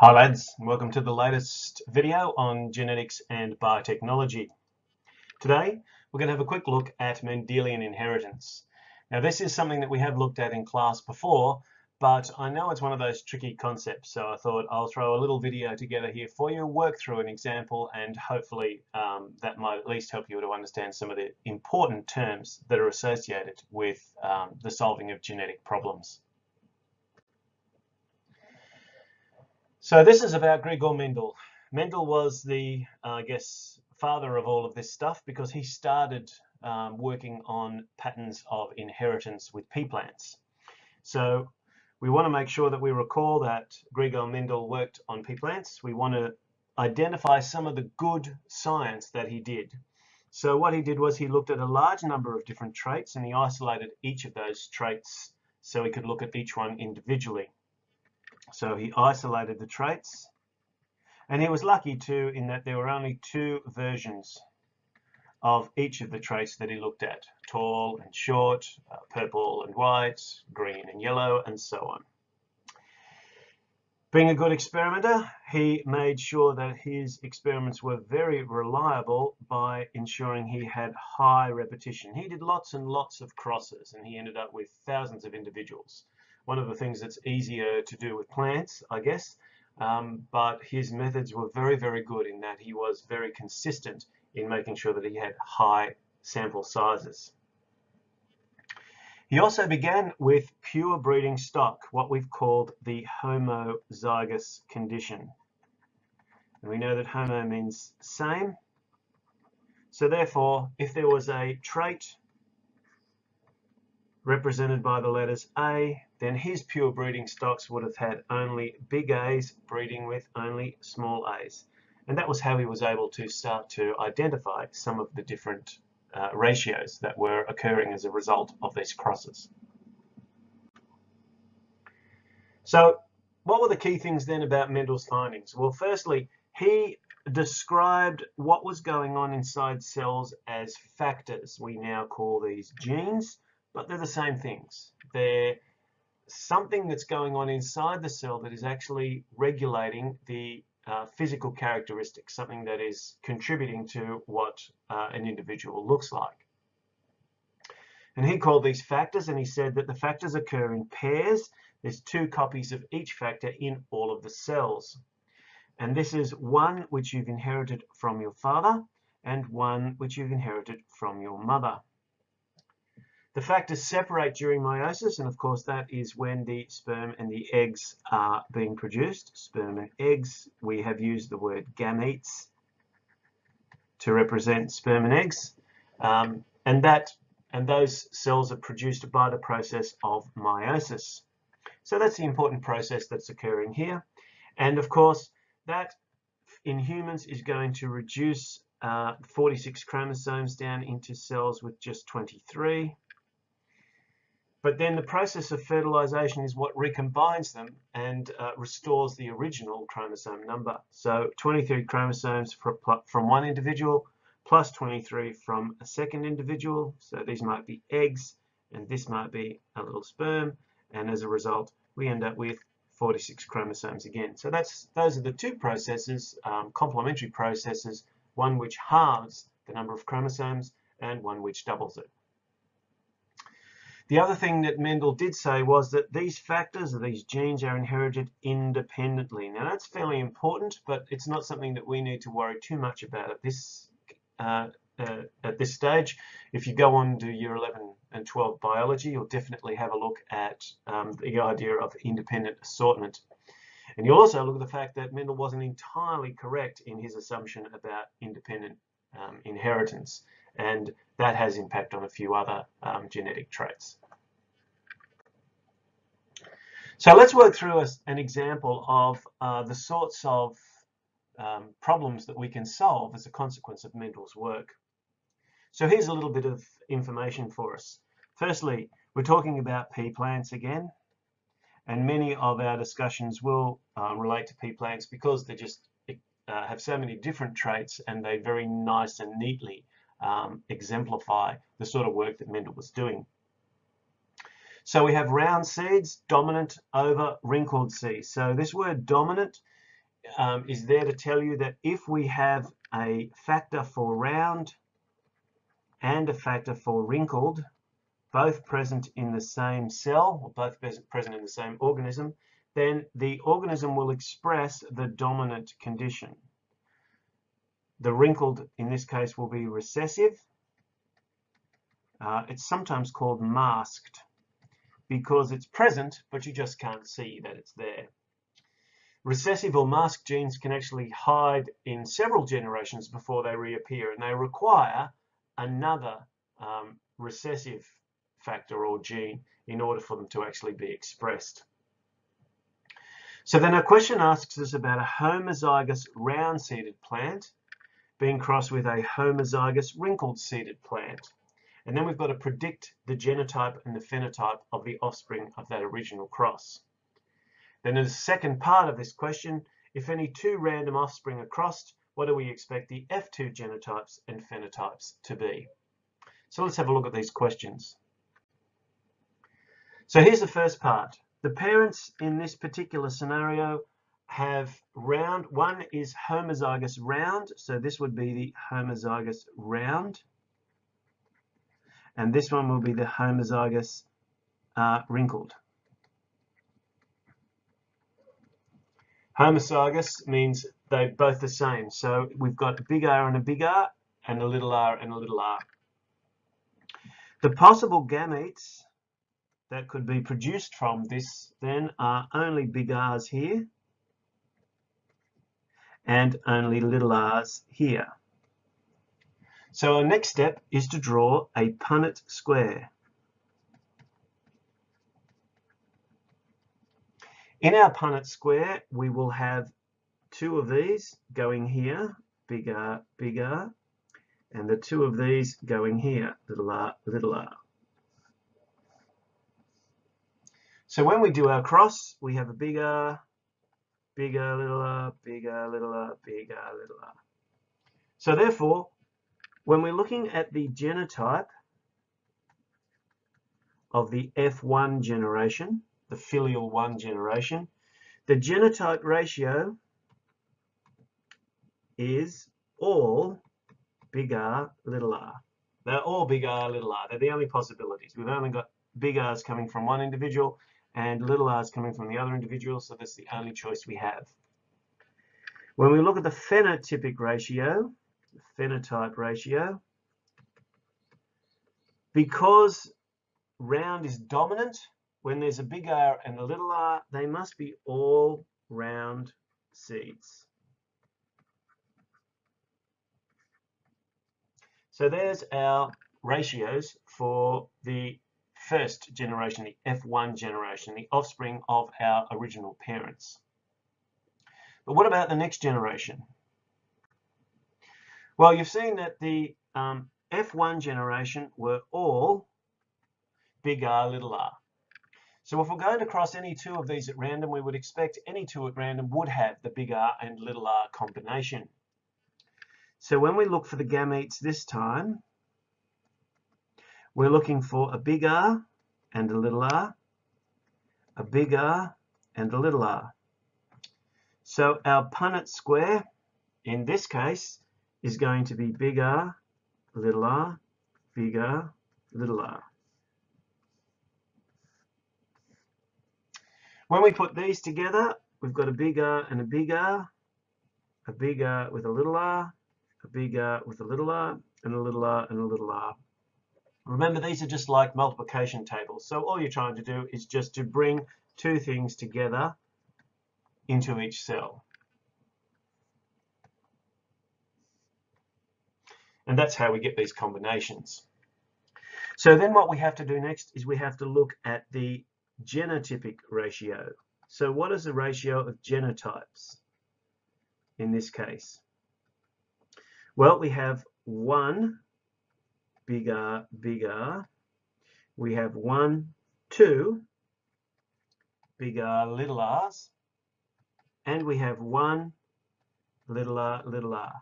Hi lads, welcome to the latest video on genetics and biotechnology. Today we're going to have a quick look at Mendelian inheritance. Now this is something that we have looked at in class before, but I know it's one of those tricky concepts, so I thought I'll throw a little video together here for you, work through an example, and hopefully that might at least help you to understand some of the important terms that are associated with the solving of genetic problems. So this is about Gregor Mendel. Mendel was the, father of all of this stuff because he started working on patterns of inheritance with pea plants. So we want to make sure that we recall that Gregor Mendel worked on pea plants. We want to identify some of the good science that he did. So what he did was he looked at a large number of different traits and he isolated each of those traits so he could look at each one individually. So he isolated the traits, and he was lucky too in that there were only two versions of each of the traits that he looked at: tall and short, purple and white, green and yellow, and so on. Being a good experimenter, he made sure that his experiments were very reliable by ensuring he had high repetition. He did lots and lots of crosses, and he ended up with thousands of individuals. One of the things that's easier to do with plants, I guess, but his methods were very, very good in that he was very consistent in making sure that he had high sample sizes. He also began with pure breeding stock, what we've called the homozygous condition. And we know that homo means same. So therefore, if there was a trait represented by the letters A, then his pure breeding stocks would have had only big A's breeding with only small a's. And that was how he was able to start to identify some of the different ratios that were occurring as a result of these crosses. So what were the key things then about Mendel's findings? Well, firstly, he described what was going on inside cells as factors. We now call these genes, but they're the same things. They're something that's going on inside the cell that is actually regulating the physical characteristics, something that is contributing to what an individual looks like. And he called these factors, and he said that the factors occur in pairs. There's two copies of each factor in all of the cells. And this is one which you've inherited from your father and one which you've inherited from your mother. The factors separate during meiosis, and of course that is when the sperm and the eggs are being produced. Sperm and eggs, we have used the word gametes to represent sperm and eggs, and those cells are produced by the process of meiosis. So that's the important process that's occurring here, and of course that in humans is going to reduce 46 chromosomes down into cells with just 23. But then the process of fertilization is what recombines them and restores the original chromosome number. So 23 chromosomes from one individual plus 23 from a second individual. So these might be eggs and this might be a little sperm. And as a result, we end up with 46 chromosomes again. So those are the two processes, complementary processes, one which halves the number of chromosomes and one which doubles it. The other thing that Mendel did say was that these factors or these genes are inherited independently. Now that's fairly important, but it's not something that we need to worry too much about at this stage. If you go on to year 11 and 12 biology, you'll definitely have a look at the idea of independent assortment. And you'll also look at the fact that Mendel wasn't entirely correct in his assumption about independent inheritance, and that has impact on a few other genetic traits. So let's work through an example of the sorts of problems that we can solve as a consequence of Mendel's work. So here's a little bit of information for us. Firstly, we're talking about pea plants again, and many of our discussions will relate to pea plants because they just have so many different traits and they very nice and neatly exemplify the sort of work that Mendel was doing. So we have round seeds, dominant over wrinkled seeds. So this word dominant is there to tell you that if we have a factor for round and a factor for wrinkled, both present in the same cell, or both present in the same organism, then the organism will express the dominant condition. The wrinkled, in this case, will be recessive. It's sometimes called masked because it's present, but you just can't see that it's there. Recessive or masked genes can actually hide in several generations before they reappear, and they require another recessive factor or gene in order for them to actually be expressed. So then our question asks us about a homozygous round-seeded plant being crossed with a homozygous wrinkled-seeded plant. And then we've got to predict the genotype and the phenotype of the offspring of that original cross. Then in the second part of this question, if any two random offspring are crossed, what do we expect the F2 genotypes and phenotypes to be? So let's have a look at these questions. So here's the first part. The parents in this particular scenario have round. One is homozygous round, so this would be the homozygous round. And this one will be the homozygous wrinkled. Homozygous means they're both the same. So we've got a big R and a big R, and a little r and a little r. The possible gametes that could be produced from this then are only big R's here and only little r's here. So our next step is to draw a Punnett square. In our Punnett square, we will have two of these going here, big R, and the two of these going here, little r, little r. So when we do our cross, we have a big R, little r, big R, little r, big R, little r. So therefore, when we're looking at the genotype of the F1 generation, the filial 1 generation, the genotype ratio is all big R, little r. They're all big R, little r. They're the only possibilities. We've only got big R's coming from one individual and little r's coming from the other individual, so that's the only choice we have. When we look at the phenotypic ratio, phenotype ratio, because round is dominant, when there's a big R and a little r, they must be all round seeds. So there's our ratios for the first generation, the F1 generation, the offspring of our original parents. But what about the next generation? Well, you've seen that the F1 generation were all big R, little r. So if we're going to cross any two of these at random, we would expect any two at random would have the big R and little r combination. So when we look for the gametes this time, we're looking for a big R and a little r, a big R and a little r. So our Punnett square, in this case, is going to be big R, little r, big R, little r. When we put these together, we've got a big R and a big R, a big R with a little r, a big R with a little r, and a little r and a little r. Remember, these are just like multiplication tables. So all you're trying to do is just to bring two things together into each cell. And that's how we get these combinations. So then what we have to do next is we have to look at the genotypic ratio. So what is the ratio of genotypes in this case? Well, we have 1 big R, big R. We have 1, 2 big R, little r's. And we have 1 little r, little r.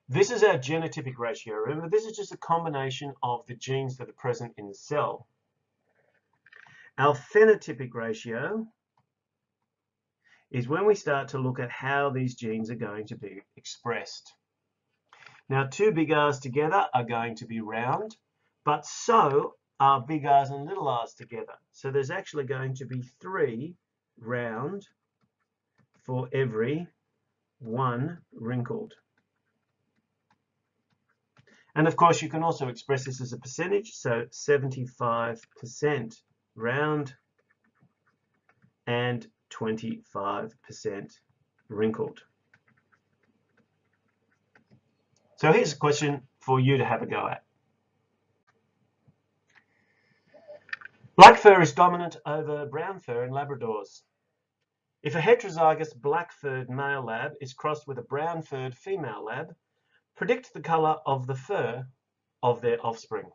This is our genotypic ratio. Remember, this is just a combination of the genes that are present in the cell. Our phenotypic ratio is when we start to look at how these genes are going to be expressed. Now, two big R's together are going to be round, but so are big R's and little r's together. So there's actually going to be 3 round for every 1 wrinkled. And of course, you can also express this as a percentage, so 75% round and 25% wrinkled. So here's a question for you to have a go at. Black fur is dominant over brown fur in Labradors. If a heterozygous black-furred male lab is crossed with a brown-furred female lab, predict the colour of the fur of their offspring.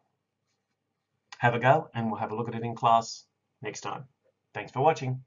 Have a go, and we'll have a look at it in class next time. Thanks for watching.